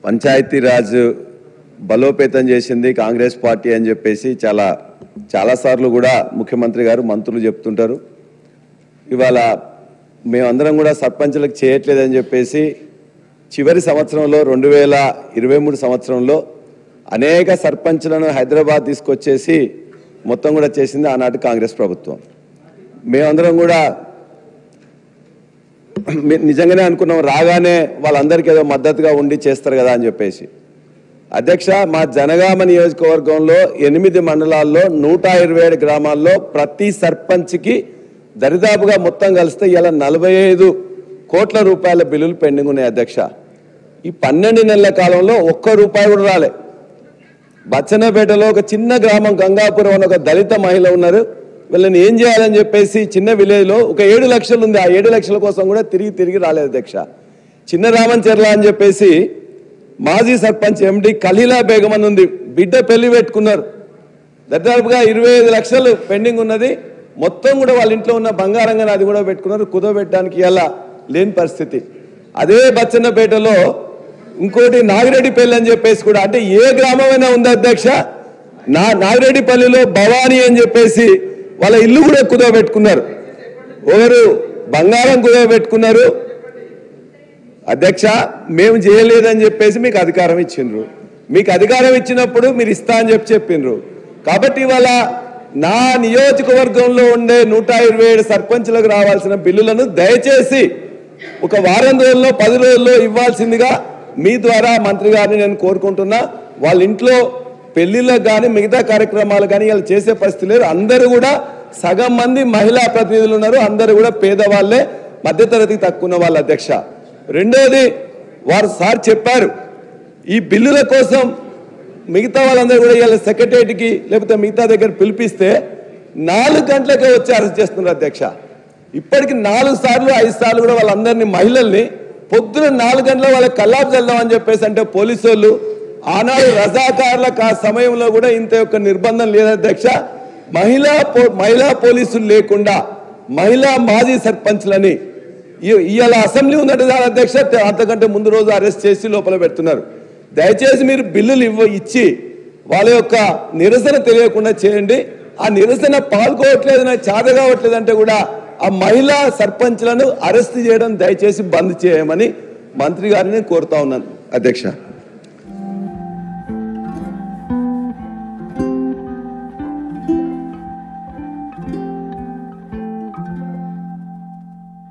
పంచాయతీరాజ్ బలోపేతం చేసింది కాంగ్రెస్ పార్టీ అని చెప్పేసి చాలా సార్లు కూడా ముఖ్యమంత్రి గారు మంత్రులు చెప్తుంటారు. ఇవాళ మేమందరం కూడా సర్పంచులకు చేయట్లేదని చెప్పేసి చివరి సంవత్సరంలో 2023 సంవత్సరంలో అనేక సర్పంచులను హైదరాబాద్ తీసుకొచ్చేసి మొత్తం కూడా చేసింది ఆనాటి కాంగ్రెస్ ప్రభుత్వం. మేమందరం కూడా నిజంగానే అనుకున్నాం, రాగానే వాళ్ళందరికీ ఏదో మద్దతుగా ఉండి చేస్తారు కదా అని చెప్పేసి. అధ్యక్ష, మా జనగామ నియోజకవర్గంలో 8 మండలాల్లో 127 గ్రామాల్లో ప్రతి సర్పంచ్కి దరిదాపుగా మొత్తం కలిస్తే ఇలా 45 కోట్ల రూపాయల బిల్లులు పెండింగ్ ఉన్నాయి. అధ్యక్ష, ఈ 12 నెలల కాలంలో ఒక్క రూపాయి కూడా రాలే. బచ్చన్నపేటలో ఒక చిన్న గ్రామం గంగాపురం అని ఒక దళిత మహిళ ఉన్నారు. వీళ్ళని ఏం చేయాలని చెప్పేసి చిన్న విలేజ్లో ఒక 7 లక్షలు ఉంది. ఆ 7 లక్షల కోసం కూడా తిరిగి రాలేదు. అధ్యక్ష, చిన్న రామంచెర్ల అని చెప్పేసి మాజీ సర్పంచ్ ఎండి ఖలీలా బేగం అని ఉంది, బిడ్డ పెళ్లి పెట్టుకున్నారు. దాదాపుగా 25 లక్షలు పెండింగ్ ఉన్నది. మొత్తం కూడా వాళ్ళ ఇంట్లో ఉన్న బంగారంగా అది కూడా పెట్టుకున్నారు. కుదవబెట్టడానికి ఇలా లేని పరిస్థితి. అదే బచ్చన్నపేటలో ఇంకోటి నాగిరెడ్డిపల్లి అని చెప్పేసి కూడా, అంటే ఏ గ్రామమైనా ఉంది అధ్యక్ష, నాగిరెడ్డిపల్లిలో భవానీ అని చెప్పేసి వాళ్ళ ఇల్లు కూడా కుదవబెట్టుకున్నారు. ఒకరు బంగారం కుదవబెట్టుకున్నారు. అధ్యక్ష, మేము చేయలేదని చెప్పేసి మీకు అధికారం ఇచ్చిండ్రు. మీకు అధికారం ఇచ్చినప్పుడు మీరు ఇస్తా అని చెప్పిండ్రు. కాబట్టి ఇవాళ నా నియోజకవర్గంలో ఉండే 127 సర్పంచులకు రావాల్సిన బిల్లులను దయచేసి ఒక వారం రోజుల్లో 10 రోజుల్లో ఇవ్వాల్సిందిగా మీ ద్వారా మంత్రి గారిని నేను కోరుకుంటున్నా. వాళ్ళ ఇంట్లో పెళ్లిళ్ళకు కానీ మిగతా కార్యక్రమాలు కానీ వాళ్ళు చేసే పరిస్థితి లేదు. అందరూ కూడా సగం మంది మహిళా ప్రతినిధులు ఉన్నారు. అందరూ కూడా పేదవాళ్లే, మధ్యతరగతికి తక్కువ ఉన్న వాళ్ళు. అధ్యక్ష, రెండోది, వారు సార్ చెప్పారు, ఈ బిల్లుల కోసం మిగతా వాళ్ళందరూ కూడా ఇలా సెక్రటరీకి లేకపోతే మిగతా దగ్గర పిలిపిస్తే 4 గంటలకే వచ్చి అరెస్ట్ చేస్తున్నారు. అధ్యక్ష, ఇప్పటికి 4 సార్లు 5 సార్లు కూడా వాళ్ళందరినీ మహిళల్ని పొద్దున 4 గంటల వాళ్ళకి కల్లాపు చల్దామని చెప్పేసి అంటే పోలీసు వాళ్ళు ఆనాడు రజాకారులకు ఆ సమయంలో కూడా ఇంత యొక్క నిర్బంధం లేదు. అధ్యక్ష, మహిళా పోలీసులు లేకుండా మహిళా మాజీ సర్పంచ్లని ఇవాళ అసెంబ్లీ ఉన్నట్టు అధ్యక్ష, అంతకంటే ముందు రోజు అరెస్ట్ చేసి లోపల పెడుతున్నారు. దయచేసి మీరు బిల్లులు ఇచ్చి వాళ్ళ యొక్క నిరసన తెలియకుండా చేయండి. ఆ నిరసన పాల్గొవట్లేదు, నాకు చేత కావట్లేదు అంటే కూడా ఆ మహిళా సర్పంచ్లను అరెస్ట్ చేయడం దయచేసి బంద్ చేయమని మంత్రి గారిని కోరుతా ఉన్నాను. అధ్యక్ష.